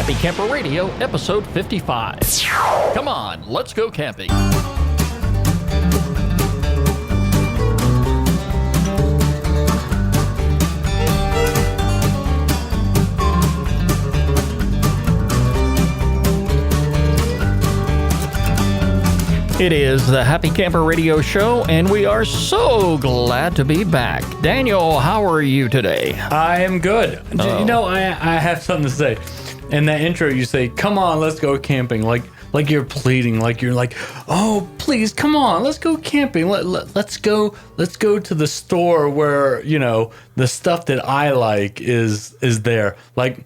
Happy Camper Radio, episode 55. Come on, let's go camping. It is the Happy Camper Radio Show, and we are so glad to be back. Daniel, how are you today? I am good. Oh. You know, I have something to say. In that intro, you say, "Come on, let's go camping." Like you're pleading, like you're like, "Oh, please, come on, let's go camping. Let's go to the store where, you know, the stuff that I like is there." Like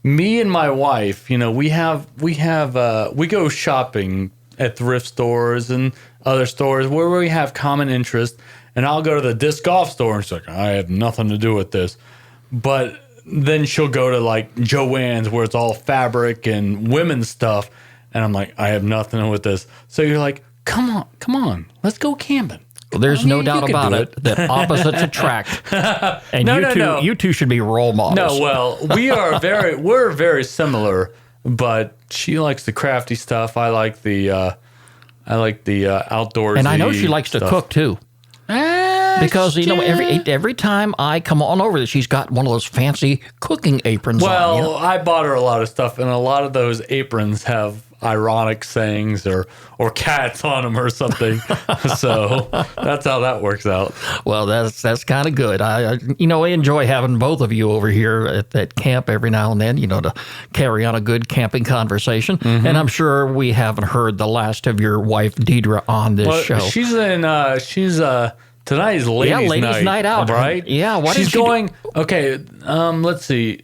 me and my wife, you know, we go shopping at thrift stores and other stores where we have common interest, and I'll go to the disc golf store and she's like, "I have nothing to do with this," but then she'll go to like Joann's where it's all fabric and women's stuff, and I'm like, "I have nothing with this." So you're like, come on, let's go camping. Well, there's no doubt about it that opposites attract, and you two should be role models. No, well, we're very similar. But she likes the crafty stuff. I like the outdoorsy. And I know she likes to cook too. Because you know, every time I come on over, she's got one of those fancy cooking aprons on. Well, You know? I bought her a lot of stuff, and a lot of those aprons have ironic sayings or cats on them or something. So that's how that works out. Well, that's kind of good. I enjoy having both of you over here at camp every now and then, you know, to carry on a good camping conversation. Mm-hmm. And I'm sure we haven't heard the last of your wife Deidre on this show. She's tonight's ladies' night out, right? Yeah. What she's going? Okay. Let's see.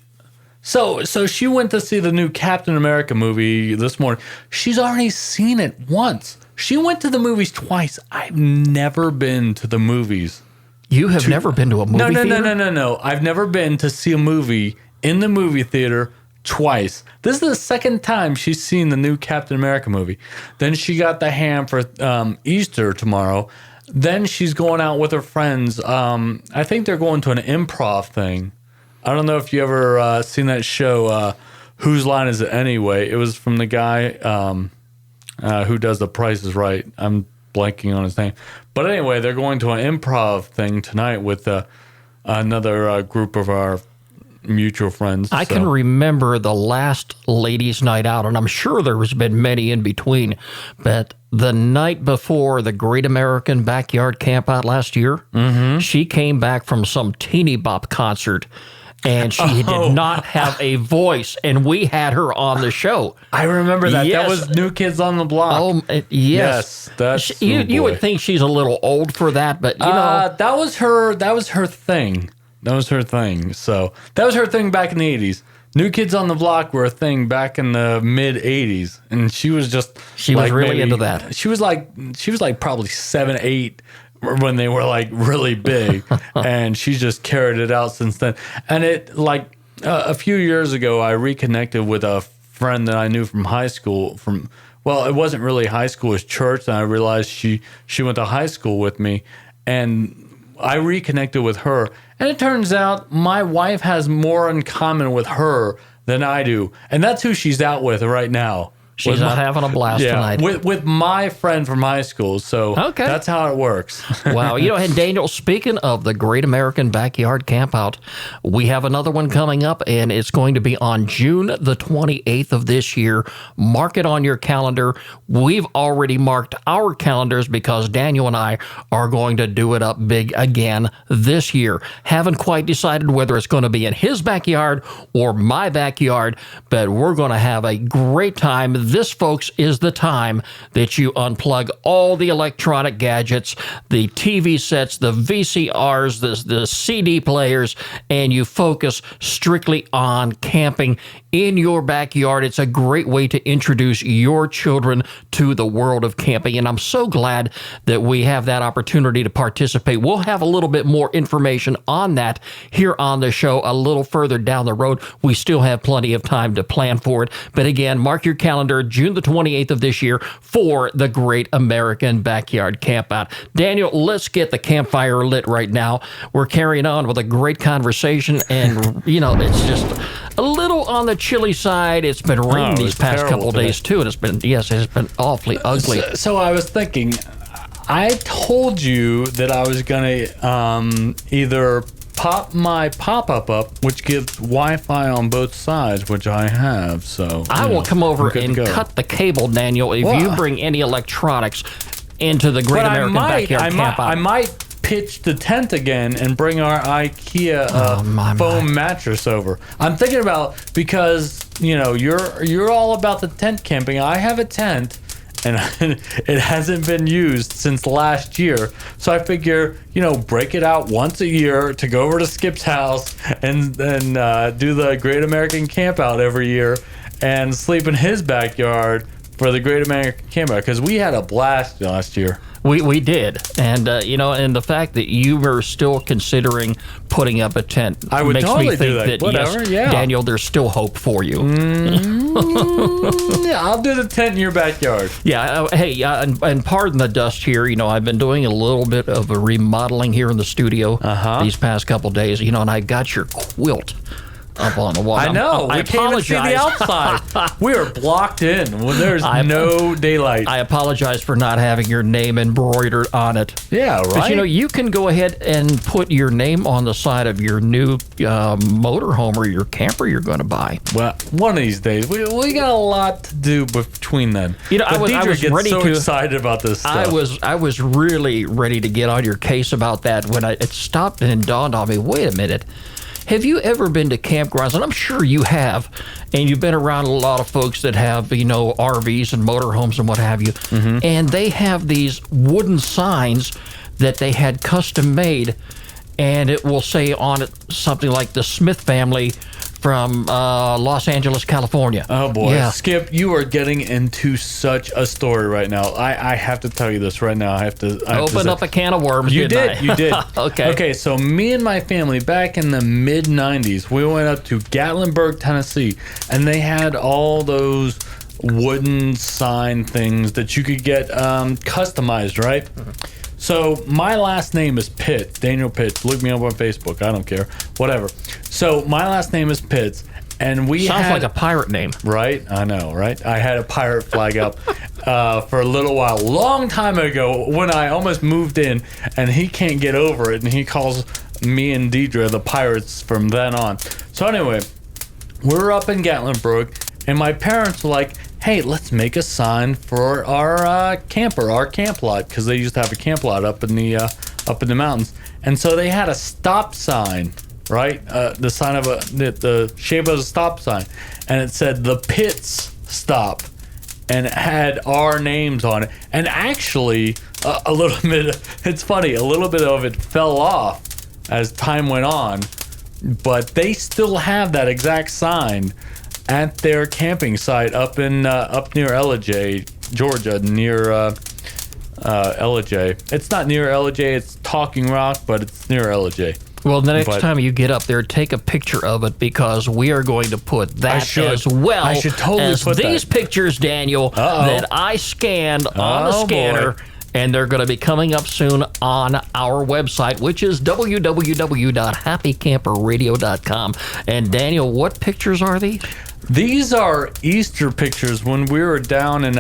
So she went to see the new Captain America movie this morning. She's already seen it once. She went to the movies twice. I've never been to the movies. You have never been to a movie theater? No. I've never been to see a movie in the movie theater twice. This is the second time she's seen the new Captain America movie. Then she got the ham for Easter tomorrow. Then she's going out with her friends. I think they're going to an improv thing. I don't know if you ever seen that show, Whose Line Is It Anyway? It was from the guy who does The Price is Right. I'm blanking on his name. But anyway, they're going to an improv thing tonight with another group of our mutual friends. I can remember the last ladies' night out, and I'm sure there has been many in between, but the night before the Great American Backyard Campout last year, she came back from some teeny bop concert, and she did not have a voice, and we had her on the show. I remember that. Yes. That was New Kids on the Block. Oh, yes. That's you would think she's a little old for that, but you know, that was her thing. That was her thing. So that was her thing back in the 80s. New Kids on the Block were a thing back in the mid 80s, and she was really into that. She was like probably 7, 8 when they were like really big, and she's just carried it out since then. And it like a few years ago, I reconnected with a friend that I knew from high school. Well, it wasn't really high school; it was church, and I realized she went to high school with me, and I reconnected with her. And it turns out my wife has more in common with her than I do. And that's who she's out with right now. She's not having a blast tonight. With my friend from high school. So that's how it works. Wow. You know, and Daniel, speaking of the Great American Backyard Campout, we have another one coming up, and it's going to be on June the 28th of this year. Mark it on your calendar. We've already marked our calendars because Daniel and I are going to do it up big again this year. Haven't quite decided whether it's going to be in his backyard or my backyard, but we're going to have a great time. This, folks, is the time that you unplug all the electronic gadgets, the TV sets, the VCRs, the CD players, and you focus strictly on camping in your backyard. It's a great way to introduce your children to the world of camping, and I'm so glad that we have that opportunity to participate. We'll have a little bit more information on that here on the show a little further down the road. We still have plenty of time to plan for it, but again, mark your calendar, June the 28th of this year for the Great American Backyard Campout. Daniel, let's get the campfire lit right now. We're carrying on with a great conversation, and, you know, it's just a little on the chilly side. It's been raining these past couple days too, and it's been awfully ugly. So I was thinking, I told you that I was gonna either pop my pop-up up, which gives Wi-Fi on both sides, which I have. So I will come over and cut the cable, Daniel, if you bring any electronics into the Great American Backyard Campout. I might pitch the tent again and bring our IKEA foam mattress over. I'm thinking about, because you're all about the tent camping. I have a tent, and it hasn't been used since last year. So I figure, break it out once a year to go over to Skip's house and then do the Great American Campout every year and sleep in his backyard for the Great American Campout, because we had a blast last year. We did, and and the fact that you were still considering putting up a tent makes me think that yes, Daniel, there's still hope for you. Yeah, I'll do the tent in your backyard. Yeah, and pardon the dust here. I've been doing a little bit of a remodeling here in the studio these past couple days. And I got your quilt up on the wall. I know. I we can't even see the outside. We are blocked in. There's no daylight. I apologize for not having your name embroidered on it. Yeah, right. But you can go ahead and put your name on the side of your new motorhome or your camper you're going to buy. Well, one of these days. We got a lot to do between then. I was ready to. Excited about this stuff. I was really ready to get on your case about that when it stopped and it dawned on me. Wait a minute. Have you ever been to campgrounds? And I'm sure you have, and you've been around a lot of folks that have, RVs and motorhomes and what have you, and they have these wooden signs that they had custom made, and it will say on it something like the Smith family from Los Angeles, California. Oh, boy. Yeah. Skip, you are getting into such a story right now. I have to tell you this right now. I have to open up a can of worms. You did. Okay. Okay, so me and my family, back in the mid-'90s, we went up to Gatlinburg, Tennessee, and they had all those wooden sign things that you could get customized, right? So my last name is Pitts, Daniel Pitts. Look me up on Facebook. I don't care. Whatever. So my last name is Pitts, and sounds like a pirate name, right? I know, right? I had a pirate flag up for a little while, long time ago, when I almost moved in, and he can't get over it, and he calls me and Deidre the pirates from then on. So anyway, we're up in Gatlinburg, and my parents were like, hey, let's make a sign for our camper, our camp lot, because they used to have a camp lot up in the mountains. And so they had a stop sign, right? The sign of the shape of a stop sign, and it said the Pitts stop, and it had our names on it. And actually, a little bit, it's funny, a little bit of it fell off as time went on, but they still have that exact sign at their camping site up near Ellijay, Georgia, near Ellijay. It's not near Ellijay, it's Talking Rock, but it's near Ellijay. Well, the next time you get up there, take a picture of it, because we are going to put that as well I should totally as put these pictures, Daniel, that I scanned on the scanner. Boy. And they're going to be coming up soon on our website, which is www.happycamperradio.com. And Daniel, what pictures are these? These are Easter pictures when we were down in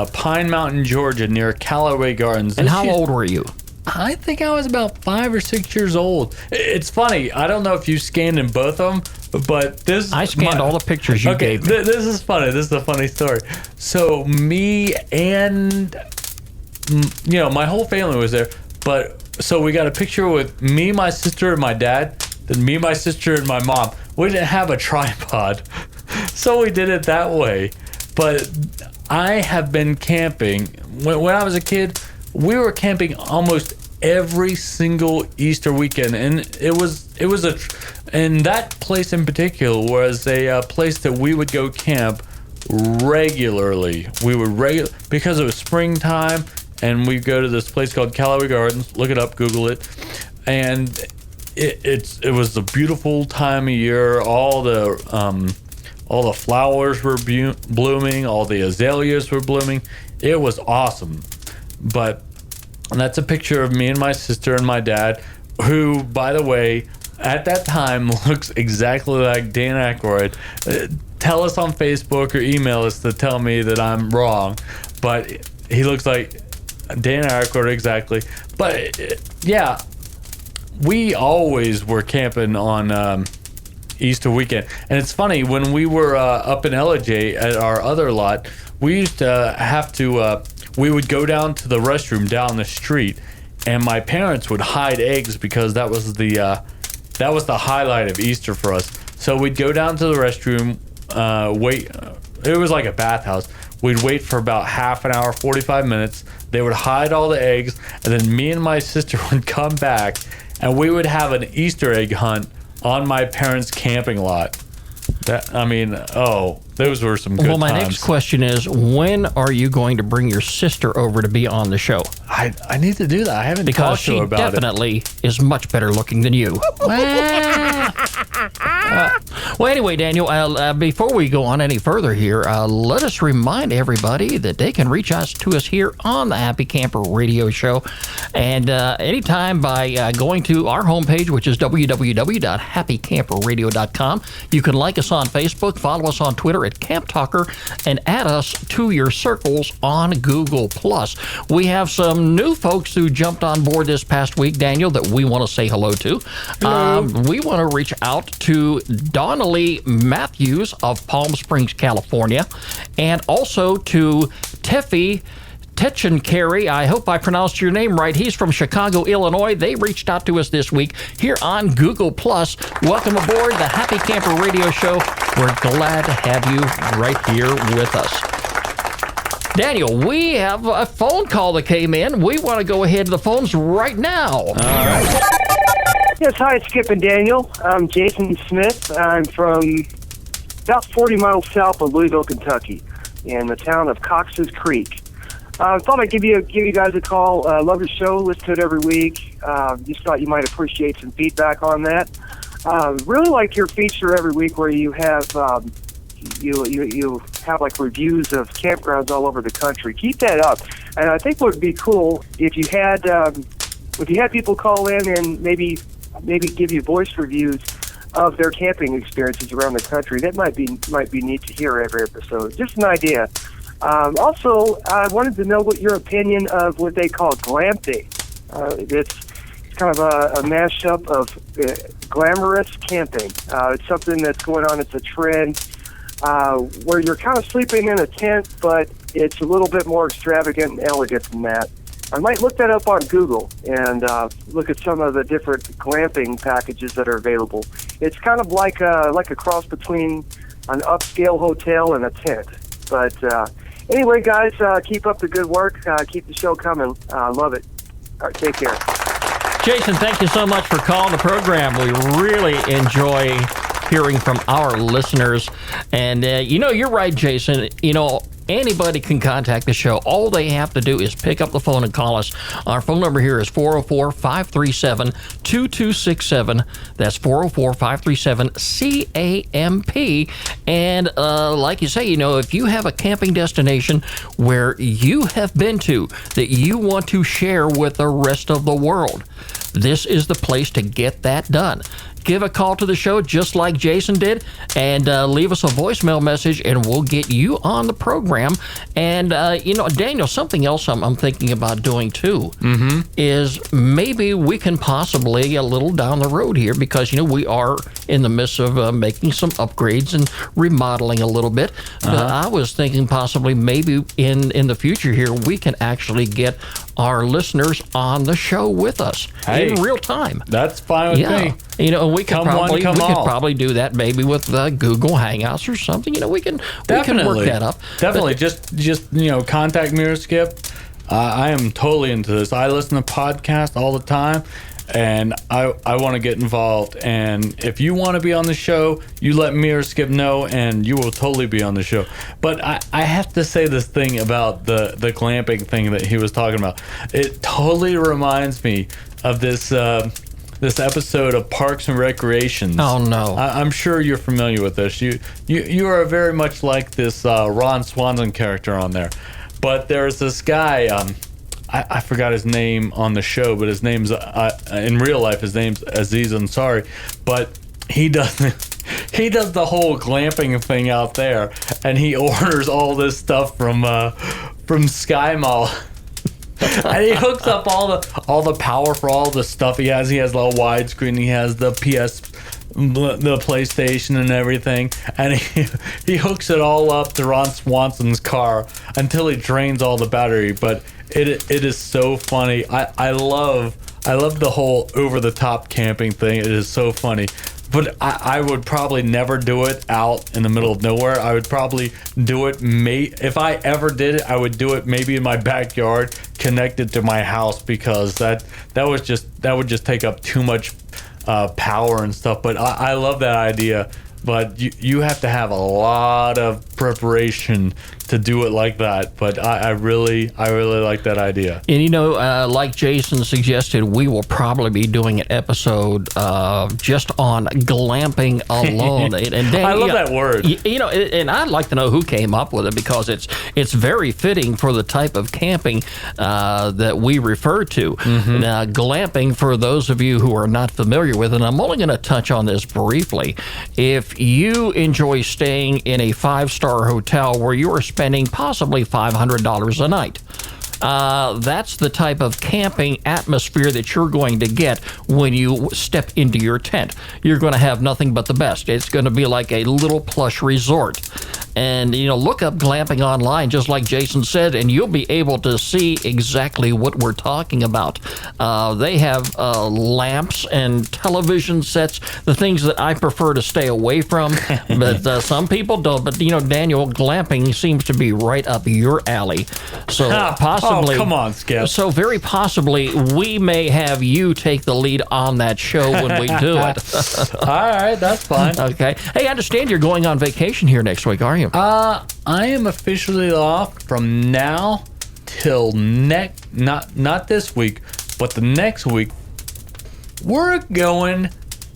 Pine Mountain, Georgia, near Callaway Gardens. And how old were you? I think I was about 5 or 6 years old. It's funny. I don't know if you scanned in both of them, but I scanned all the pictures you gave me. This is funny. This is a funny story. So me and my whole family was there, but so we got a picture with me, my sister, and my dad. Then me, my sister, and my mom. We didn't have a tripod, so we did it that way. But I have been camping. When I was a kid, we were camping almost every single Easter weekend, and and that place in particular was a place that we would go camp regularly. We would because it was springtime, and we'd go to this place called Callaway Gardens. Look it up, Google it, and it was a beautiful time of year. All the flowers were blooming. All the azaleas were blooming. It was awesome. But that's a picture of me and my sister and my dad, who, by the way, at that time looks exactly like Dan Aykroyd. Tell us on Facebook or email us to tell me that I'm wrong, but he looks like Dan Aykroyd exactly. But yeah, we always were camping on Easter weekend, and it's funny when we were up in LJ at our other lot, we used to have to. We would go down to the restroom down the street, and my parents would hide eggs because that was the highlight of Easter for us. So we'd go down to the restroom, wait. It was like a bathhouse. We'd wait for about half an hour, 45 minutes. They would hide all the eggs, and then me and my sister would come back, and we would have an Easter egg hunt on my parents' camping lot. Those were some good times. Well, my next question is, when are you going to bring your sister over to be on the show? I need to do that. I haven't talked to her about it. Because she definitely is much better looking than you. Well, anyway, Daniel, before we go on any further here, let us remind everybody that they can reach us to us here on the Happy Camper Radio Show. And anytime by going to our homepage, which is www.happycamperradio.com. You can like us on Facebook, follow us on Twitter at Camp Talker, and add us to your circles on Google+. We have some new folks who jumped on board this past week, Daniel, that we want to say hello to. We want to reach out to Donnelly Matthews of Palm Springs, California, and also to Teffy Tetchencarry. I hope I pronounced your name right. He's from Chicago, Illinois. They reached out to us this week here on Google+. Welcome aboard the Happy Camper Radio Show. We're glad to have you right here with us. Daniel, we have a phone call that came in. We want to go ahead to the phones right now. All right. Yes, hi, it's Skip and Daniel. I'm Jason Smith. I'm from about 40 miles south of Louisville, Kentucky, in the town of Cox's Creek. I thought I'd give you guys a call. Love your show. Listen to it every week. Just thought you might appreciate some feedback on that. Really like your feature every week where you have you have like reviews of campgrounds all over the country. Keep that up. And I think what would be cool if you had people call in and maybe give you voice reviews of their camping experiences around the country. That might be neat to hear every episode. Just an idea. Also, I wanted to know what your opinion of what they call glamping. It's kind of a mashup of glamorous camping. It's something that's going on. It's a trend where you're kind of sleeping in a tent, but it's a little bit more extravagant and elegant than that. I might look that up on Google and look at some of the different glamping packages that are available. It's kind of like a cross between an upscale hotel and a tent. But anyway, guys, keep up the good work. Keep the show coming. Love it. All right, take care. Jason, thank you so much for calling the program. We really enjoy hearing from our listeners. And, you're right, Jason. Anybody can contact the show. All they have to do is pick up the phone and call us. Our phone number here is 404-537-2267. That's 404-537-CAMP. And like you say, if you have a camping destination where you have been to that you want to share with the rest of the world, this is the place to get that done. Give a call to the show just like Jason did and leave us a voicemail message and we'll get you on the program. And, Daniel, something else I'm thinking about doing too is maybe we can possibly a little down the road here because, we are in the midst of making some upgrades and remodeling a little bit. But I was thinking possibly maybe in the future here we can actually get our listeners on the show with us in real time. That's fine with me. We could probably do that maybe with Google Hangouts or something. We can work that up. Definitely. Just contact me or Skip. I am totally into this. I listen to podcasts all the time, and I want to get involved. And if you want to be on the show, you let me or Skip know, and you will totally be on the show. But I have to say this thing about the glamping thing that he was talking about. It totally reminds me of this episode of Parks and Recreations. Oh no! I'm sure you're familiar with this. You are very much like this Ron Swanson character on there. But there's this guy. I forgot his name on the show, but his name's in real life. His name's Aziz Ansari, but he does the whole glamping thing out there, and he orders all this stuff from Sky Mall. And he hooks up all the power for all the stuff he has. He has a little widescreen. He has the the PlayStation and everything, and he hooks it all up to Ron Swanson's car until he drains all the battery. But it is so funny. I love the whole over the top camping thing. It is so funny. But I would probably never do it out in the middle of nowhere. I would probably do it, if I ever did it, I would do it maybe in my backyard, connected to my house, because that would just take up too much power and stuff. But I love that idea. But you have to have a lot of preparation to do it like that. But I really like that idea. And like Jason suggested, we will probably be doing an episode just on glamping alone. and Dan, I love that word. And I'd like to know who came up with it, because it's very fitting for the type of camping that we refer to. Mm-hmm. Now, glamping, for those of you who are not familiar with it, I'm only going to touch on this briefly. If you enjoy staying in a 5-star hotel where you are spending possibly $500 a night, that's the type of camping atmosphere that you're going to get when you step into your tent. You're going to have nothing but the best. It's going to be like a little plush resort. And, look up glamping online, just like Jason said, and you'll be able to see exactly what we're talking about. They have lamps and television sets, the things that I prefer to stay away from, but some people don't. But, Daniel, glamping seems to be right up your alley. So possibly... Oh, come on, Skip. So very possibly we may have you take the lead on that show when we do it. All right, that's fine. Okay. Hey, I understand you're going on vacation here next week, are you? I am officially off from now till not this week, but the next week. We're going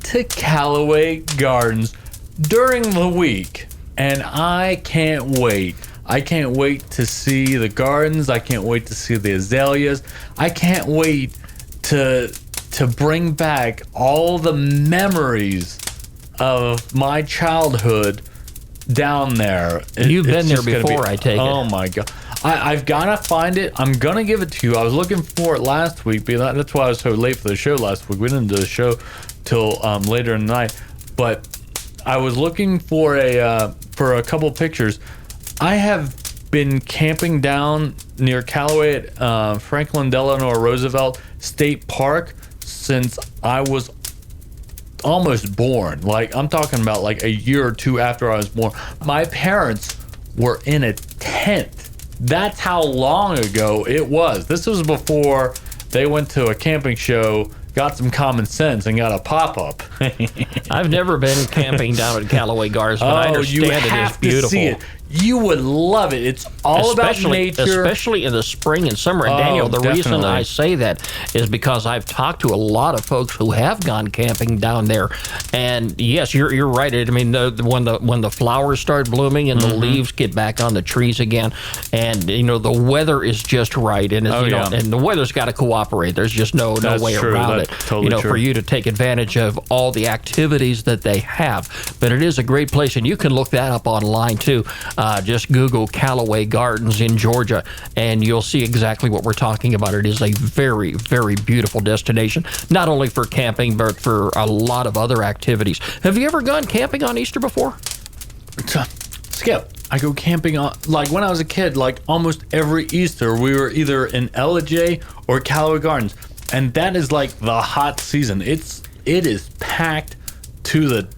to Callaway Gardens during the week, and I can't wait. I can't wait to see the gardens. I can't wait to see the azaleas. I can't wait to bring back all the memories of my childhood down there. You've been there before, I take it. Oh my God. I've got to find it. I'm going to give it to you. I was looking for it last week, but that's why I was so late for the show last week. We didn't do the show till later in the night. But I was looking for a couple pictures. I have been camping down near Callaway at Franklin Delano Roosevelt State Park since I was almost born. Like, I'm talking about like a year or two after I was born. My parents were in a tent. That's how long ago it was. This was before they went to a camping show, got some common sense, and got a pop-up. I've never been camping down at Callaway Gardens, but I understand it is beautiful. See it. You would love it. It's all about nature. Especially in the spring and summer. And Daniel, the reason I say that is because I've talked to a lot of folks who have gone camping down there. And yes, you're right. I mean, when the flowers start blooming and the leaves get back on the trees again, and the weather is just right, and and the weather's got to cooperate. There's just no way around it. Totally true. For you to take advantage of all the activities that they have. But it is a great place, and you can look that up online too. Just Google Callaway Gardens in Georgia, and you'll see exactly what we're talking about. It is a very, very beautiful destination, not only for camping, but for a lot of other activities. Have you ever gone camping on Easter before? Skip, I go camping on, like when I was a kid, like almost every Easter, we were either in LJ or Callaway Gardens, and that is like the hot season. It is packed to the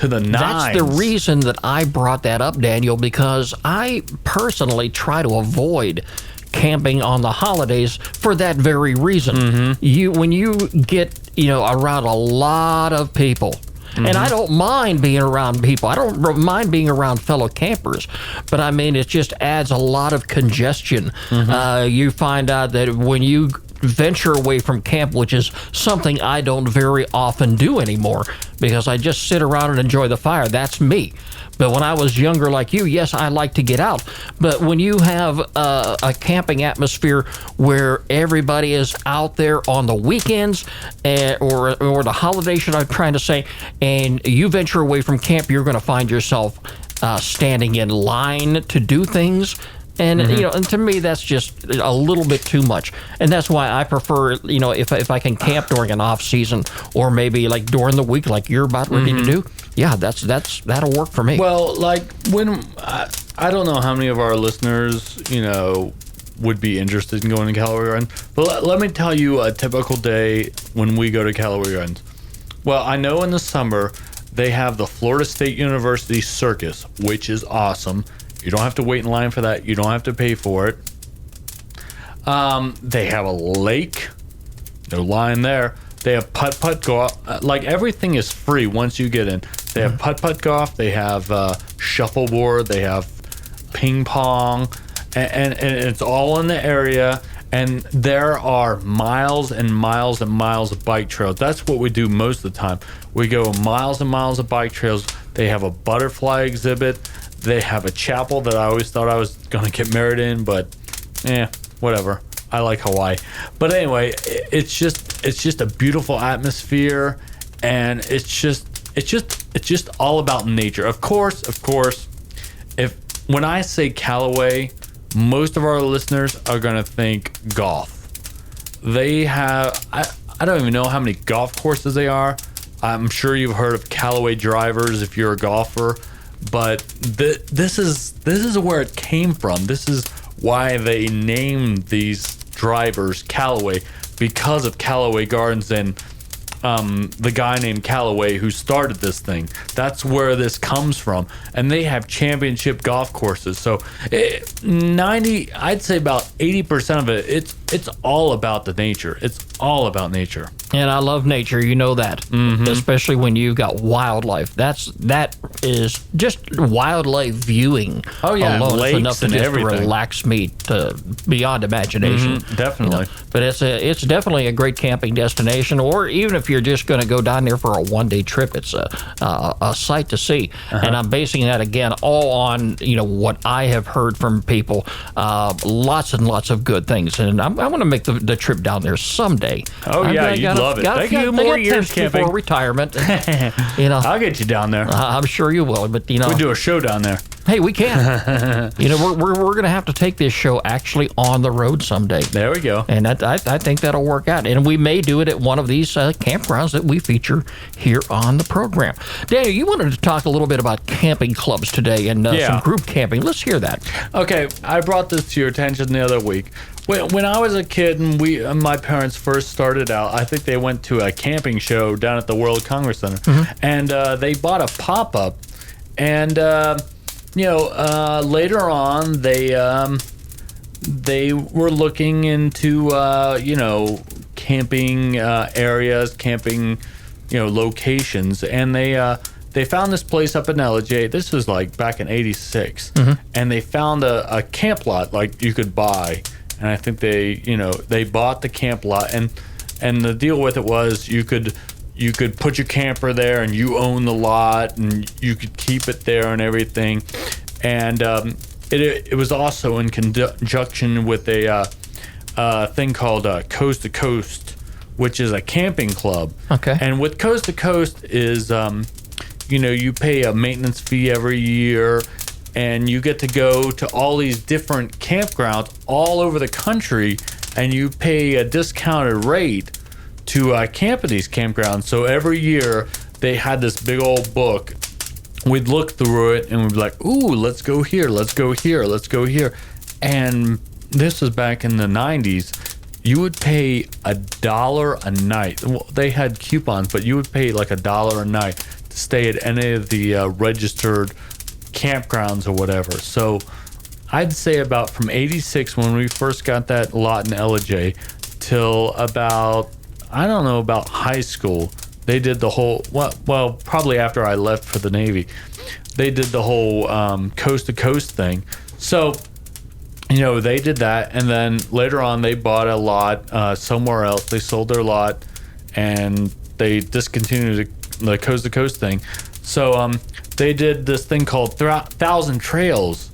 nines. That's the reason that I brought that up, Daniel, because I personally try to avoid camping on the holidays for that very reason. Mm-hmm. When you get around a lot of people, and I don't mind being around people. I don't mind being around fellow campers, but I mean, it just adds a lot of congestion. Mm-hmm. You find out that when you venture away from camp, which is something I don't very often do anymore, because I just sit around and enjoy the fire. That's me. But when I was younger like you, yes, I like to get out. But when you have a camping atmosphere where everybody is out there on the weekends or the holidays, I'm trying to say, and you venture away from camp, you're going to find yourself standing in line to do things. And, and to me, that's just a little bit too much. And that's why I prefer, if I can camp during an off season or maybe like during the week, like you're about ready to do. Yeah, that'll work for me. Well, like when I don't know how many of our listeners, would be interested in going to Callaway Gardens. But let me tell you a typical day when we go to Callaway Gardens. Well, I know in the summer they have the Florida State University Circus, which is awesome. You don't have to wait in line for that. You don't have to pay for it. They have a lake. No line there. They have putt-putt golf. Like, everything is free once you get in. They have putt-putt golf. They have shuffleboard. They have ping pong. And it's all in the area. And there are miles and miles and miles of bike trails. That's what we do most of the time. We go miles and miles of bike trails. They have a butterfly exhibit. They have a chapel that I always thought I was going to get married in, but whatever. I like Hawaii. But anyway, it's just a beautiful atmosphere, and it's just all about nature. Of course, when I say Callaway, most of our listeners are going to think golf. They have I don't even know how many golf courses they are. I'm sure you've heard of Callaway drivers if you're a golfer. But this is where it came from. This is why they named these drivers Callaway, because of Callaway Gardens and the guy named Callaway who started this thing. That's where this comes from. And they have championship golf courses. So I'd say about 80% of it, it's all about the nature. It's all about nature. And I love nature, you know that. Especially when you've got wildlife. That is just wildlife viewing. Oh yeah, alone lakes is enough to and just everything. relax me to beyond imagination. Definitely. But it's definitely a great camping destination. Or even if you're just going to go down there for a one-day trip, it's a sight to see. And I'm basing that again all on what I have heard from people. Lots and lots of good things, and I want to make the trip down there someday. Oh yeah, you'd love it. Got a few more years camping before retirement. I'll get you down there. I'm sure you will, but we do a show down there. Hey, we can. We're going to have to take this show actually on the road someday. There we go. And I think that'll work out. And we may do it at one of these campgrounds that we feature here on the program. Daniel, you wanted to talk a little bit about camping clubs today and some group camping. Let's hear that. Okay, I brought this to your attention the other week. When I was a kid and my parents first started out, I think they went to a camping show down at the World Congress Center, and they bought a pop-up, and later on they were looking into camping areas, camping locations, and they found this place up in LJ. This was like back in '86, and they found a camp lot like you could buy. And I think they bought the camp lot, and the deal with it was you could put your camper there, and you own the lot, and you could keep it there and everything. And it was also in conjunction with a thing called Coast to Coast, which is a camping club. Okay. And with Coast to Coast is you pay a maintenance fee every year. And you get to go to all these different campgrounds all over the country, and you pay a discounted rate to camp at these campgrounds. So every year they had this big old book. We'd look through it and we'd be like, ooh, let's go here, let's go here, let's go here. And this was back in the 90s. You would pay $1 a night. Well, they had coupons, but you would pay like $1 a night to stay at any of the registered campgrounds or whatever. So I'd say about from 86 when we first got that lot in LJ till about high school, they did the whole well probably after I left for the Navy, they did the whole coast to coast thing. So they did that, and then later on they bought a lot somewhere else. They sold their lot and they discontinued the coast to coast thing. So they did this thing called 1,000 Trails,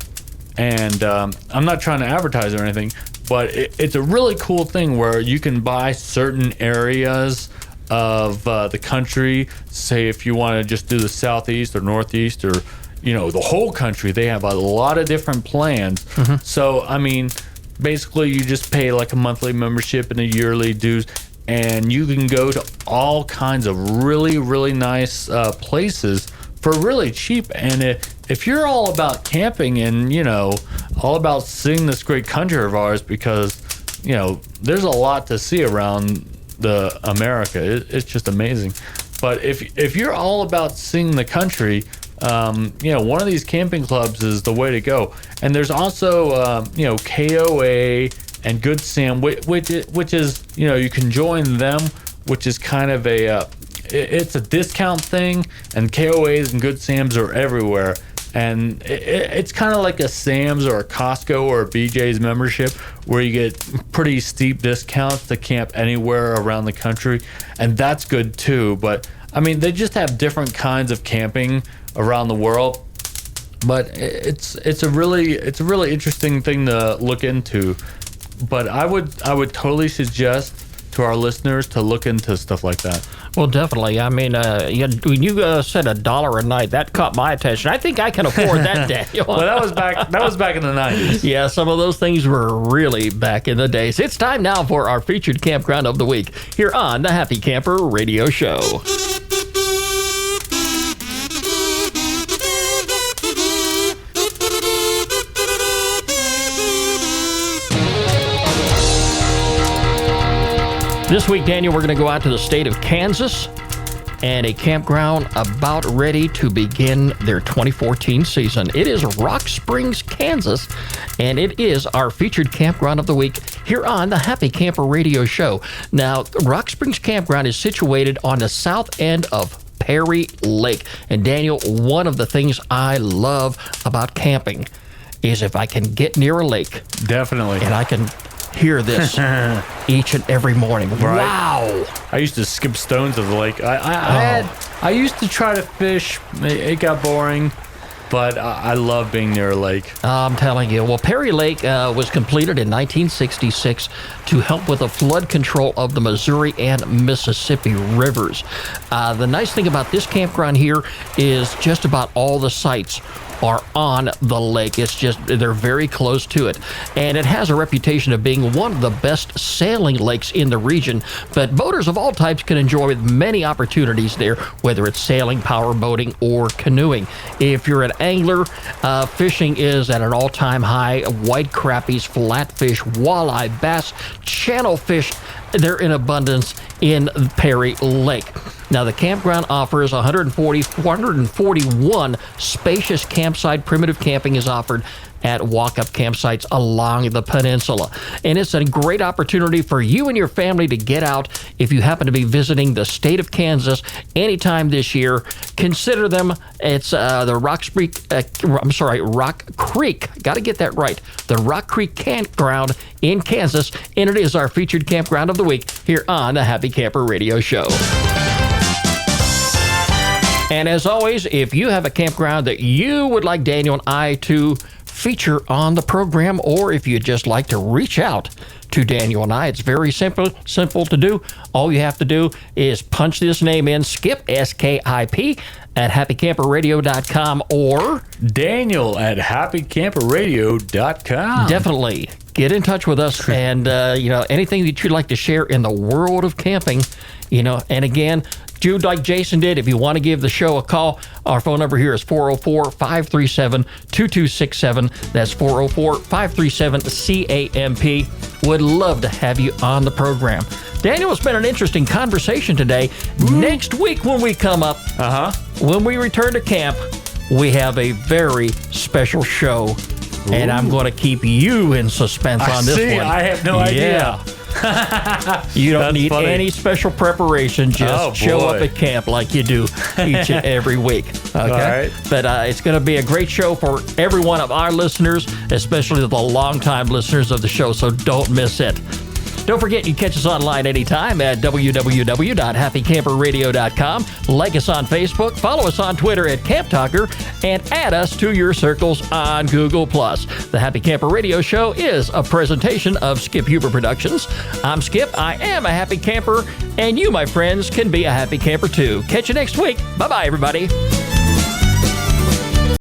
and I'm not trying to advertise or anything, but it's a really cool thing where you can buy certain areas of the country. Say if you want to just do the southeast or northeast or the whole country, they have a lot of different plans. So I mean, basically you just pay like a monthly membership and a yearly dues, and you can go to all kinds of really, really nice places for really cheap. And if you're all about camping and all about seeing this great country of ours, because there's a lot to see around the America. It's just amazing. But if you're all about seeing the country, one of these camping clubs is the way to go. And there's also KOA and Good Sam, which is you can join them, which is kind of it's a discount thing, and KOAs and Good Sams are everywhere. And it's kind of like a Sam's or a Costco or a BJ's membership, where you get pretty steep discounts to camp anywhere around the country, and that's good too. But I mean, they just have different kinds of camping around the world. But it's a really interesting thing to look into. But I would totally suggest to our listeners to look into stuff like that. Well, definitely. I mean, when you said $1 a night, that caught my attention. I think I can afford that, Daniel. Well, that was back in the 90s. Yeah, some of those things were really back in the days. It's time now for our featured campground of the week here on the Happy Camper Radio Show. This week, Daniel, we're going to go out to the state of Kansas and a campground about ready to begin their 2014 season. It is Rock Springs, Kansas, and it is our featured campground of the week here on the Happy Camper Radio Show. Now, Rock Springs Campground is situated on the south end of Perry Lake. And Daniel, one of the things I love about camping is if I can get near a lake. Definitely. And I can hear this each and every morning. Right. Wow. I used to skip stones of the lake. I used to try to fish. It got boring, but I love being near a lake. I'm telling you. Well, Perry Lake was completed in 1966 to help with the flood control of the Missouri and Mississippi rivers. The nice thing about this campground here is just about all the sites are on the lake. It's just, they're very close to it. And it has a reputation of being one of the best sailing lakes in the region. But boaters of all types can enjoy many opportunities there, whether it's sailing, power boating, or canoeing. If you're an angler, fishing is at an all-time high. White crappies, flatfish, walleye, bass, channel fish, they're in abundance in Perry Lake. Now, the campground offers 441 spacious campsite. Primitive camping is offered at walk-up campsites along the peninsula. And it's a great opportunity for you and your family to get out if you happen to be visiting the state of Kansas anytime this year. Consider them. It's the Rock Creek. Got to get that right. The Rock Creek Campground in Kansas. And it is our featured campground of the week here on the Happy Camper Radio Show. And as always, if you have a campground that you would like Daniel and I to feature on the program, or if you'd just like to reach out to Daniel and I, it's very simple to do. All you have to do is punch this name in, Skip, S-K-I-P, at happycamperradio.com, or Daniel at happycamperradio.com. Definitely get in touch with us, and anything that you'd like to share in the world of camping, and again, do like Jason did. If you want to give the show a call, our phone number here is 404-537-2267. That's 404-537-CAMP. Would love to have you on the program. Daniel, it's been an interesting conversation today. Next week when we come up, when we return to camp, we have a very special show. And I'm going to keep you in suspense on this one. I have no idea. You don't need any special preparation. Just show up at camp like you do each and every week. Okay? All right. But it's going to be a great show for every one of our listeners, especially the longtime listeners of the show, so don't miss it. Don't forget, you can catch us online anytime at www.happycamperradio.com. Like us on Facebook, follow us on Twitter at Camp Talker, and add us to your circles on Google+. The Happy Camper Radio Show is a presentation of Skip Huber Productions. I'm Skip. I am a happy camper, and you, my friends, can be a happy camper too. Catch you next week. Bye-bye, everybody.